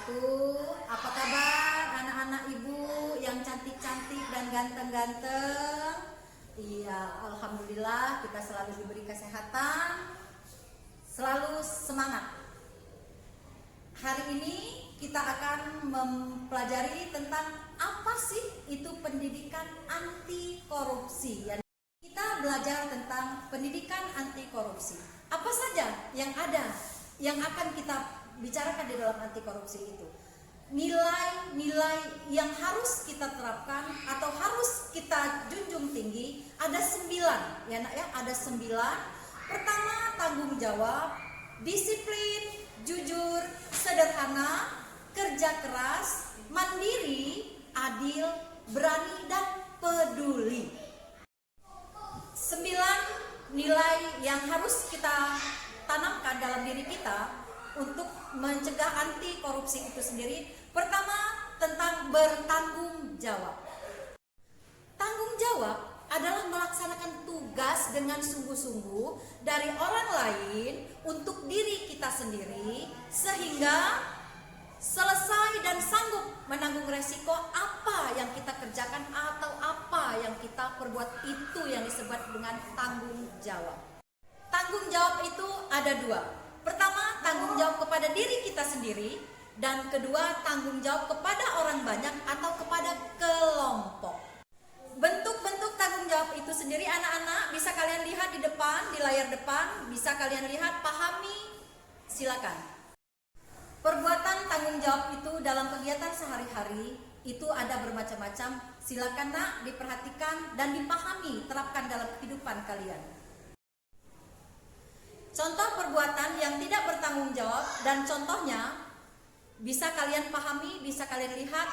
wabarakatuh. Apa kabar anak-anak ibu yang cantik-cantik dan ganteng-ganteng? Iya, alhamdulillah kita selalu diberi kesehatan, selalu semangat. Hari ini kita akan mempelajari tentang apa sih itu pendidikan anti korupsi. Kita belajar tentang pendidikan anti korupsi. Apa saja yang ada yang akan kita bicarakan di dalam anti korupsi itu? Nilai-nilai yang harus kita terapkan atau harus kita junjung tinggi ada 9 ya nak ya, ada 9. Pertama, tanggung jawab, disiplin, jujur, sederhana, kerja keras, mandiri, adil, berani, dan peduli. 9 nilai yang harus kita tanamkan dalam diri kita untuk mencegah anti korupsi itu sendiri. Pertama, tentang bertanggung jawab. Tanggung jawab adalah melaksanakan tugas dengan sungguh-sungguh dari orang lain untuk diri kita sendiri, sehingga selesai dan sanggup menanggung resiko apa yang kita kerjakan atau apa yang kita perbuat. Itu yang disebut dengan tanggung jawab. Tanggung jawab itu ada 2. Pertama, tanggung jawab kepada diri kita sendiri, dan kedua, tanggung jawab kepada orang banyak atau kepada kelompok. Bentuk-bentuk tanggung jawab itu sendiri anak-anak bisa kalian lihat di depan, di layar depan, bisa kalian lihat, pahami, silakan. Perbuatan tanggung jawab itu dalam kegiatan sehari-hari itu ada bermacam-macam. Silakan nak diperhatikan dan dipahami, terapkan dalam kehidupan kalian. Contoh perbuatan yang tidak bertanggung jawab dan contohnya bisa kalian pahami, bisa kalian lihat,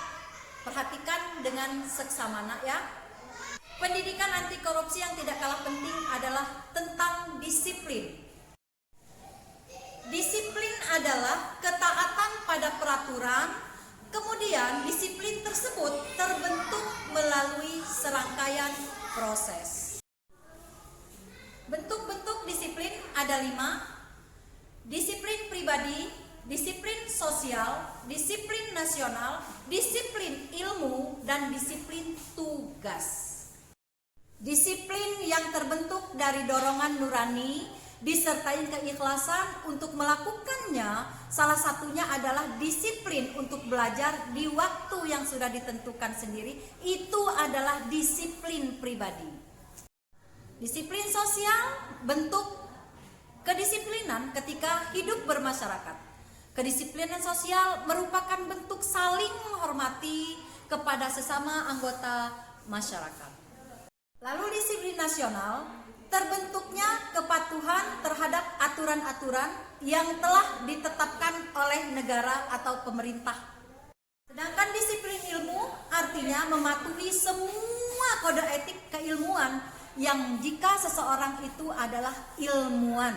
perhatikan dengan seksama nak ya. Pendidikan anti korupsi yang tidak kalah penting adalah tentang disiplin. Disiplin adalah ketaatan pada peraturan, kemudian disiplin tersebut terbentuk melalui serangkaian proses. Bentuk-bentuk disiplin ada 5. Disiplin pribadi, disiplin sosial, disiplin nasional, disiplin ilmu, dan disiplin tugas. Disiplin yang terbentuk dari dorongan nurani disertai keikhlasan untuk melakukannya, salah satunya adalah disiplin untuk belajar di waktu yang sudah ditentukan sendiri. Itu adalah disiplin pribadi. Disiplin sosial, bentuk kedisiplinan ketika hidup bermasyarakat. Kedisiplinan sosial merupakan bentuk saling menghormati kepada sesama anggota masyarakat. Lalu disiplin nasional, terbentuknya kepatuhan terhadap aturan-aturan yang telah ditetapkan oleh negara atau pemerintah. Sedangkan disiplin ilmu artinya mematuhi semua kode etik keilmuan yang jika seseorang itu adalah ilmuwan.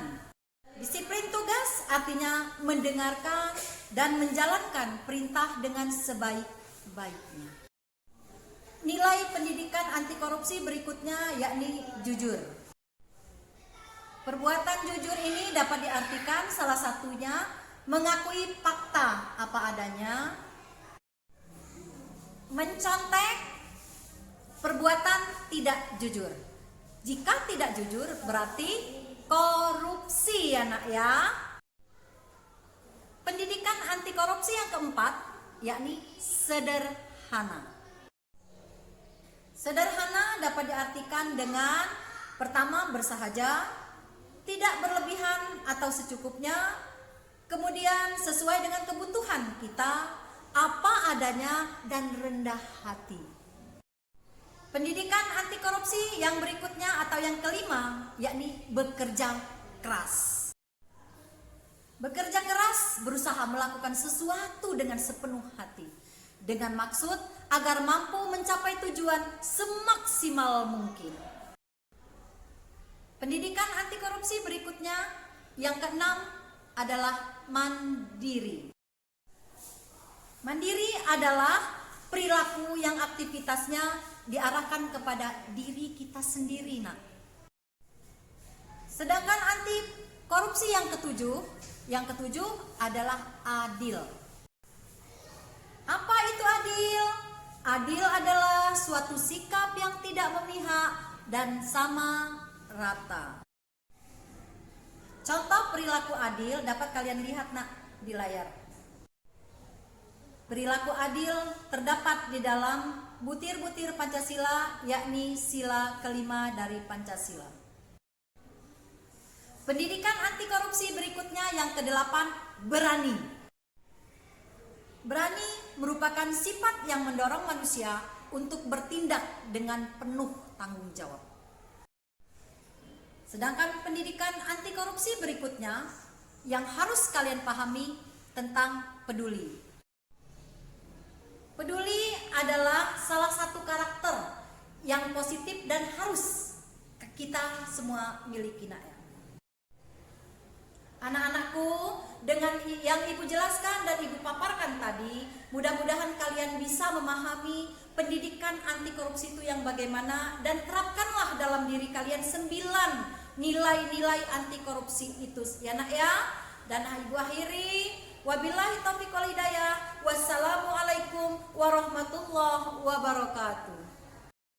Disiplin tugas artinya mendengarkan dan menjalankan perintah dengan sebaik-baiknya. Nilai pendidikan anti korupsi berikutnya yakni jujur. Perbuatan jujur ini dapat diartikan salah satunya mengakui fakta apa adanya, mencontek perbuatan tidak jujur. Jika tidak jujur berarti korupsi ya nak ya. Pendidikan anti korupsi yang keempat yakni sederhana. Sederhana dapat diartikan dengan pertama bersahaja, tidak berlebihan atau secukupnya, kemudian sesuai dengan kebutuhan kita, apa adanya, dan rendah hati. Pendidikan anti korupsi yang berikutnya atau yang kelima yakni bekerja keras. Bekerja keras berusaha melakukan sesuatu dengan sepenuh hati, dengan maksud agar mampu mencapai tujuan semaksimal mungkin. Pendidikan anti korupsi berikutnya yang keenam adalah mandiri. Mandiri adalah perilaku yang aktivitasnya diarahkan kepada diri kita sendiri nak. Sedangkan anti korupsi yang ketujuh adalah adil. adil. Adil adalah suatu sikap yang tidak memihak dan sama rata. Contoh perilaku adil dapat kalian lihat nak di layar. Perilaku adil terdapat di dalam butir-butir Pancasila, yakni sila kelima dari Pancasila. Pendidikan anti korupsi berikutnya yang ke-8, berani. Berani merupakan sifat yang mendorong manusia untuk bertindak dengan penuh tanggung jawab. Sedangkan pendidikan anti korupsi berikutnya yang harus kalian pahami tentang peduli. Peduli adalah salah satu karakter yang positif dan harus kita semua miliki. Anak-anakku, dengan yang Ibu jelaskan dan Ibu paparkan tadi, mudah-mudahan kalian bisa memahami pendidikan anti korupsi itu yang bagaimana, dan terapkanlah dalam diri kalian 9 nilai-nilai anti korupsi itu ya nak ya. Dan Ibu akhiri, wabillahi taufiq wal hidayah, wassalamualaikum warahmatullahi wabarakatuh.